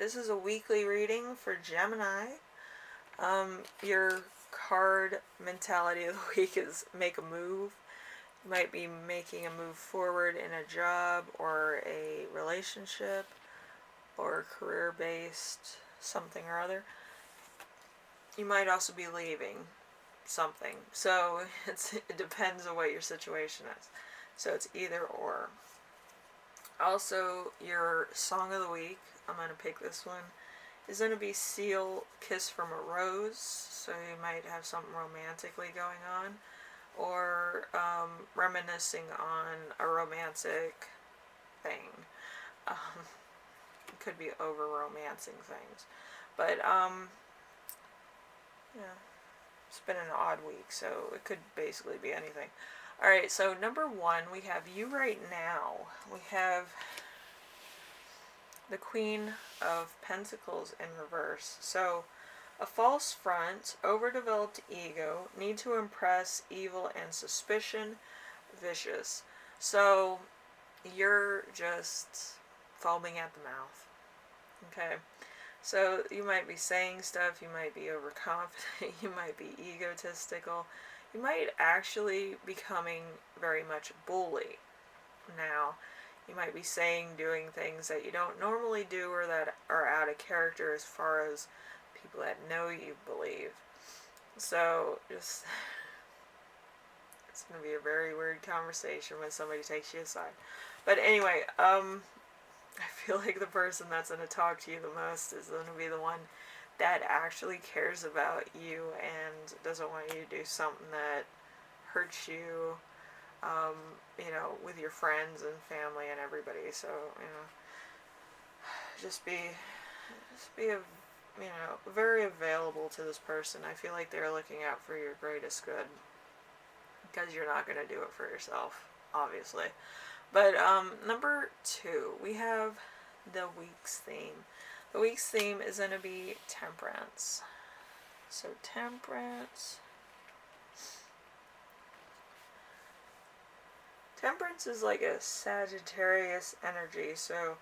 This is a weekly reading for Gemini. Your card mentality of the week is make a move. You might be making a move forward in a job or a relationship or career-based something or other. You might also be leaving something. So it depends on what your situation is. So it's either or. Also, your song of the week, I'm going to pick this one, is going to be Seal Kiss from a Rose. So you might have something romantically going on, or reminiscing on a romantic thing. It could be over romancing things. But, yeah, it's been an odd week, so it could basically be anything. Alright, so number 1, we have You Right Now. We have the Queen of Pentacles in reverse. So, a false front, overdeveloped ego, need to impress, evil and suspicion, vicious. So, you're just foaming at the mouth. Okay? So, you might be saying stuff, you might be overconfident, you might be egotistical, you might actually be becoming very much a bully. Now, you might be saying, doing things that you don't normally do or that are out of character as far as people that know you believe. So, just, it's going to be a very weird conversation when somebody takes you aside. But anyway, I feel like the person that's going to talk to you the most is going to be the one that actually cares about you and doesn't want you to do something that hurts you, with your friends and family and everybody. So, just be very available to this person. I feel like they're looking out for your greatest good, because you're not going to do it for yourself, obviously. But, number 2, we have the week's theme. The week's theme is going to be Temperance. So, Temperance. Temperance is like a Sagittarius energy. So,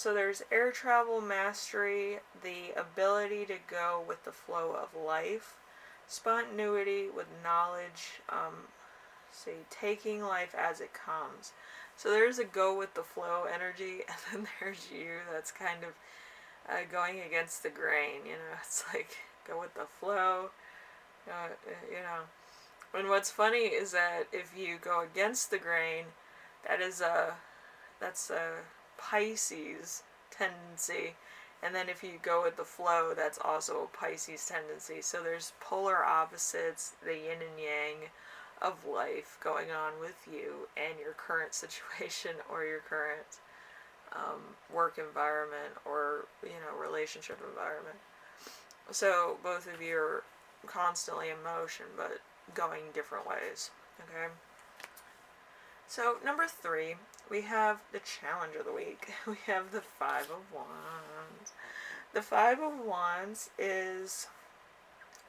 there's air travel mastery, the ability to go with the flow of life, spontaneity with knowledge, taking life as it comes. So there's a go with the flow energy, and then there's you that's kind of going against the grain. It's like go with the flow. And what's funny is that if you go against the grain, that's a Pisces tendency. And then if you go with the flow, that's also a Pisces tendency. So there's polar opposites, the yin and yang of life going on with you and your current situation or your current work environment or relationship environment. So both of you are constantly in motion, but going different ways. Okay? So number 3, we have the challenge of the week. We have the 5 of Wands. The 5 of Wands is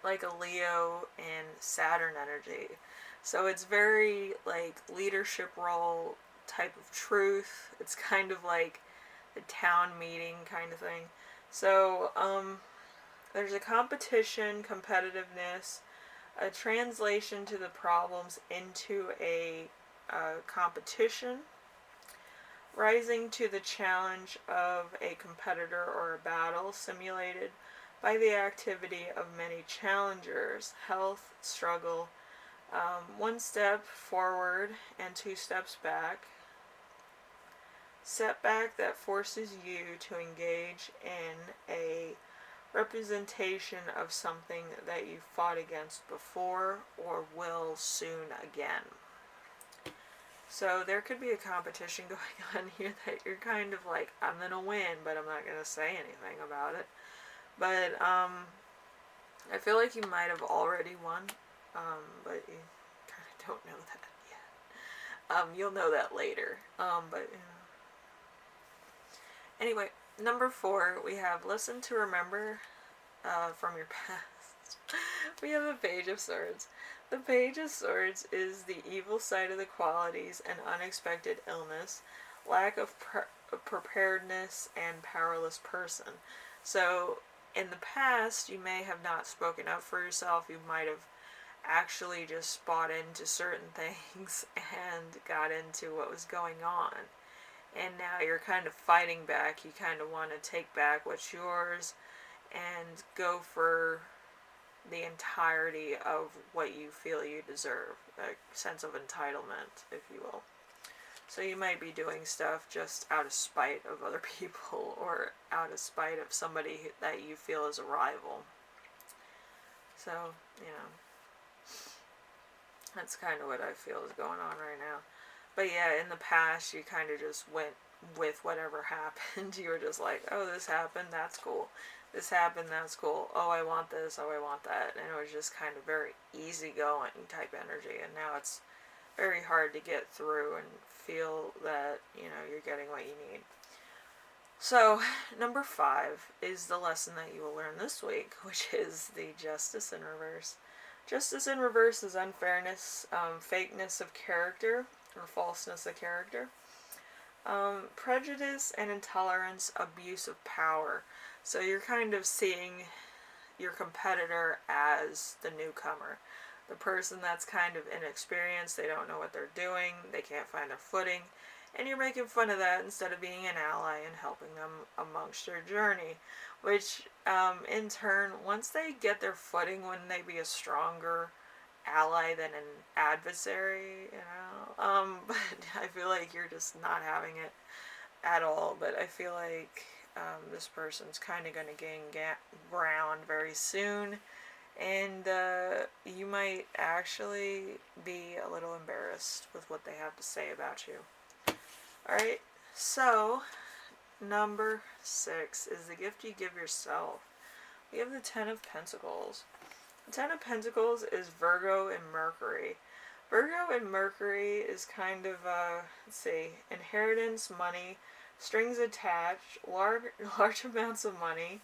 like a Leo and Saturn energy. So it's very like leadership role type of truth. It's kind of like the town meeting kind of thing. So there's a competition, competitiveness, a translation to the problems into a competition, rising to the challenge of a competitor or a battle simulated by the activity of many challengers, health, struggle, 1 step forward and 2 steps back, setback that forces you to engage in a representation of something that you fought against before or will soon again. So there could be a competition going on here that you're kind of like, I'm going to win, but I'm not going to say anything about it. But I feel like you might have already won, but you kind of don't know that yet. You'll know that later. Anyway, number 4, we have Listen to Remember from your past. We have a Page of Swords. The Page of Swords is the evil side of the qualities and unexpected illness, lack of a preparedness and powerless person. So in the past, you may have not spoken up for yourself. You might have actually just bought into certain things and got into what was going on. And now you're kind of fighting back. You kind of want to take back what's yours and go for the entirety of what you feel you deserve. A sense of entitlement, if you will. So you might be doing stuff just out of spite of other people or out of spite of somebody that you feel is a rival. So, you know, that's kind of what I feel is going on right now. But yeah, in the past, you kind of just went with whatever happened. You were just like, oh, this happened, that's cool. This happened, that's cool. Oh, I want this, oh, I want that. And it was just kind of very easygoing type energy. And now it's very hard to get through and feel that, you know, you're getting what you need. So, number 5 is the lesson that you will learn this week, which is the justice in reverse. Justice in reverse is unfairness, fakeness of character, or falseness of character. Prejudice and intolerance, abuse of power. So you're kind of seeing your competitor as the newcomer. The person that's kind of inexperienced, they don't know what they're doing, they can't find their footing, and you're making fun of that instead of being an ally and helping them amongst their journey. Which, in turn, once they get their footing, wouldn't they be a stronger ally than an adversary, you know? But I feel like you're just not having it at all. But I feel like this person's kind of going to gain ground very soon. And you might actually be a little embarrassed with what they have to say about you. Alright, so number 6 is the gift you give yourself. We have the 10 of Pentacles. The 10 of Pentacles is Virgo and Mercury. Virgo and Mercury is kind of, let's see, inheritance, money, strings attached, large amounts of money,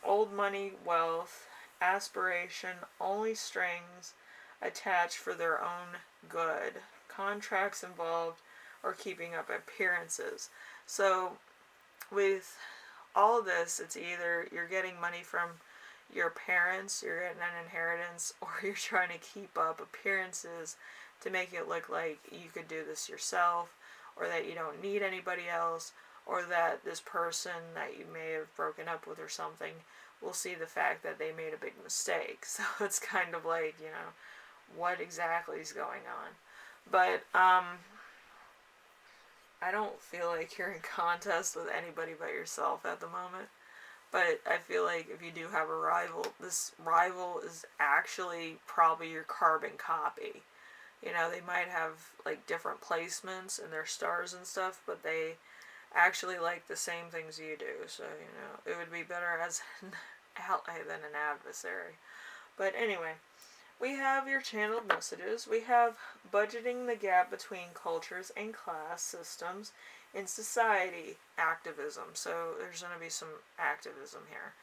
old money, wealth, aspiration, only strings attached for their own good, contracts involved, or keeping up appearances. So with all of this, it's either you're getting money from your parents, you're getting an inheritance, or you're trying to keep up appearances to make it look like you could do this yourself, or that you don't need anybody else, or that this person that you may have broken up with or something will see the fact that they made a big mistake. So it's kind of like, you know, what exactly is going on. But I don't feel like you're in contest with anybody but yourself at the moment. But I feel like if you do have a rival, this rival is actually probably your carbon copy. You know, they might have like different placements in their stars and stuff, but they actually like the same things you do. So, you know, it would be better as an ally than an adversary. But anyway, we have your channeled messages. We have budgeting the gap between cultures and class systems in society, activism. So there's going to be some activism here.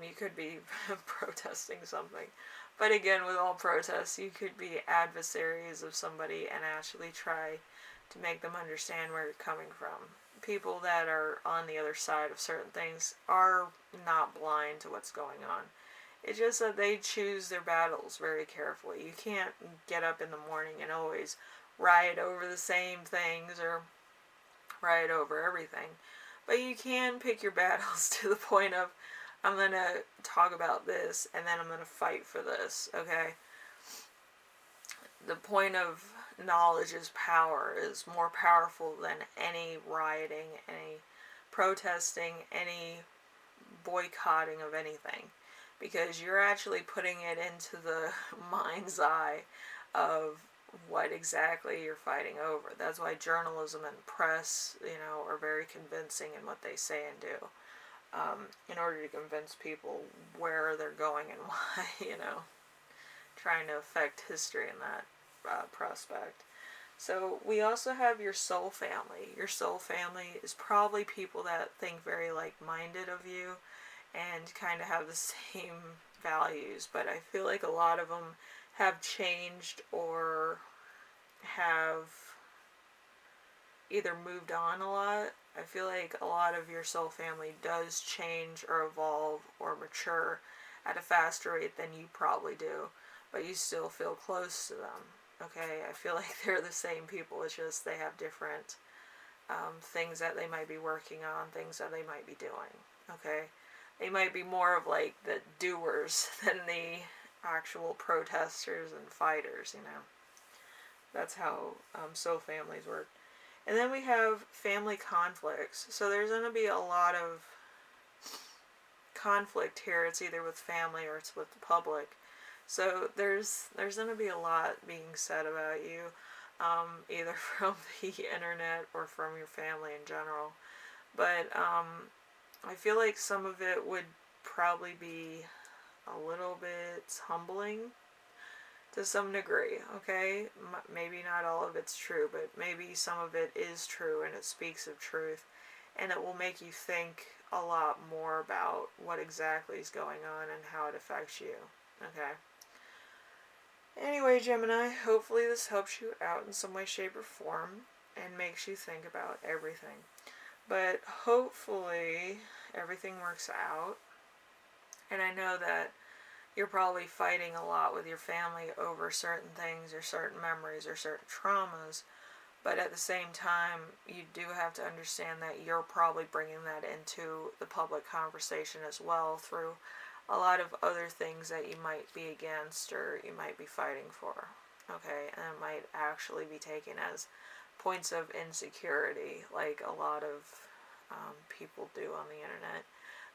You could be protesting something. But again, with all protests, you could be adversaries of somebody and actually try to make them understand where you're coming from. People that are on the other side of certain things are not blind to what's going on. It's just that they choose their battles very carefully. You can't get up in the morning and always riot over the same things or riot over everything. But you can pick your battles to the point of, I'm going to talk about this and then I'm going to fight for this, okay? The point of knowledge is power, is more powerful than any rioting, any protesting, any boycotting of anything. Because you're actually putting it into the mind's eye of what exactly you're fighting over. That's why journalism and press, you know, are very convincing in what they say and do. In order to convince people where they're going and why, you know, trying to affect history in that prospect. So we also have your soul family. Your soul family is probably people that think very like-minded of you and kind of have the same values, but I feel like a lot of them have changed or have either moved on a lot. I feel like a lot of your soul family does change or evolve or mature at a faster rate than you probably do, but you still feel close to them. Okay, I feel like they're the same people. It's just they have different things that they might be working on, things that they might be doing. Okay, they might be more of like the doers than the actual protesters and fighters. That's how soul families work. And then we have family conflicts. So there's going to be a lot of conflict here. It's either with family or it's with the public. So there's going to be a lot being said about you, either from the internet or from your family in general. But I feel like some of it would probably be a little bit humbling to some degree, okay? Maybe not all of it's true, but maybe some of it is true and it speaks of truth, and it will make you think a lot more about what exactly is going on and how it affects you, okay? Anyway, Gemini, hopefully this helps you out in some way, shape, or form and makes you think about everything. But hopefully everything works out, and I know that you're probably fighting a lot with your family over certain things or certain memories or certain traumas, but at the same time, you do have to understand that you're probably bringing that into the public conversation as well through a lot of other things that you might be against or you might be fighting for, okay? And it might actually be taken as points of insecurity, like a lot of people do on the internet.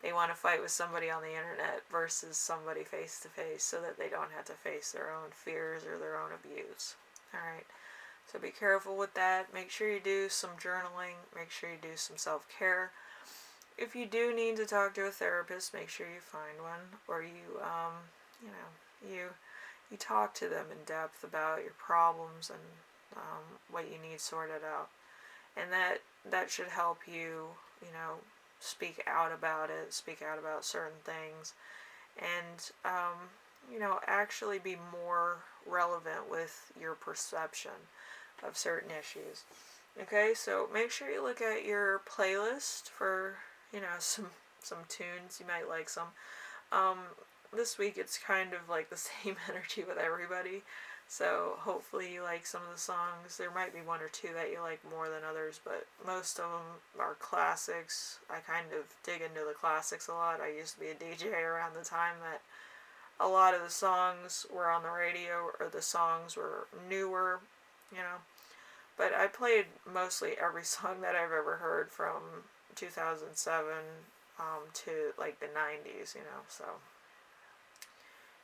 They want to fight with somebody on the internet versus somebody face to face so that they don't have to face their own fears or their own abuse. Alright, so be careful with that. Make sure you do some journaling. Make sure you do some self-care. If you do need to talk to a therapist, make sure you find one, or you talk to them in depth about your problems and what you need sorted out. And that should help you, speak out about it, speak out about certain things, and, actually be more relevant with your perception of certain issues. Okay, so make sure you look at your playlist for, some tunes. You might like some. This week it's kind of like the same energy with everybody. So hopefully you like some of the songs. There might be one or two that you like more than others, but most of them are classics. I kind of dig into the classics a lot. I used to be a DJ around the time that a lot of the songs were on the radio or the songs were newer, But I played mostly every song that I've ever heard from 2007 to like the 90s, so.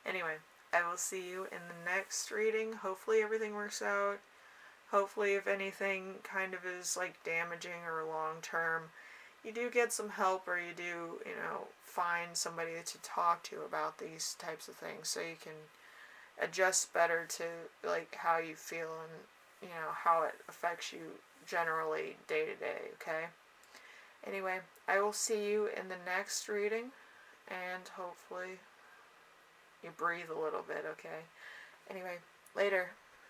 Anyway, I will see you in the next reading. Hopefully everything works out. Hopefully if anything kind of is like damaging or long term, you do get some help, or you do, find somebody to talk to about these types of things so you can adjust better to like how you feel and, how it affects you generally day to day, okay? Anyway, I will see you in the next reading, and hopefully you breathe a little bit, okay? Anyway, later.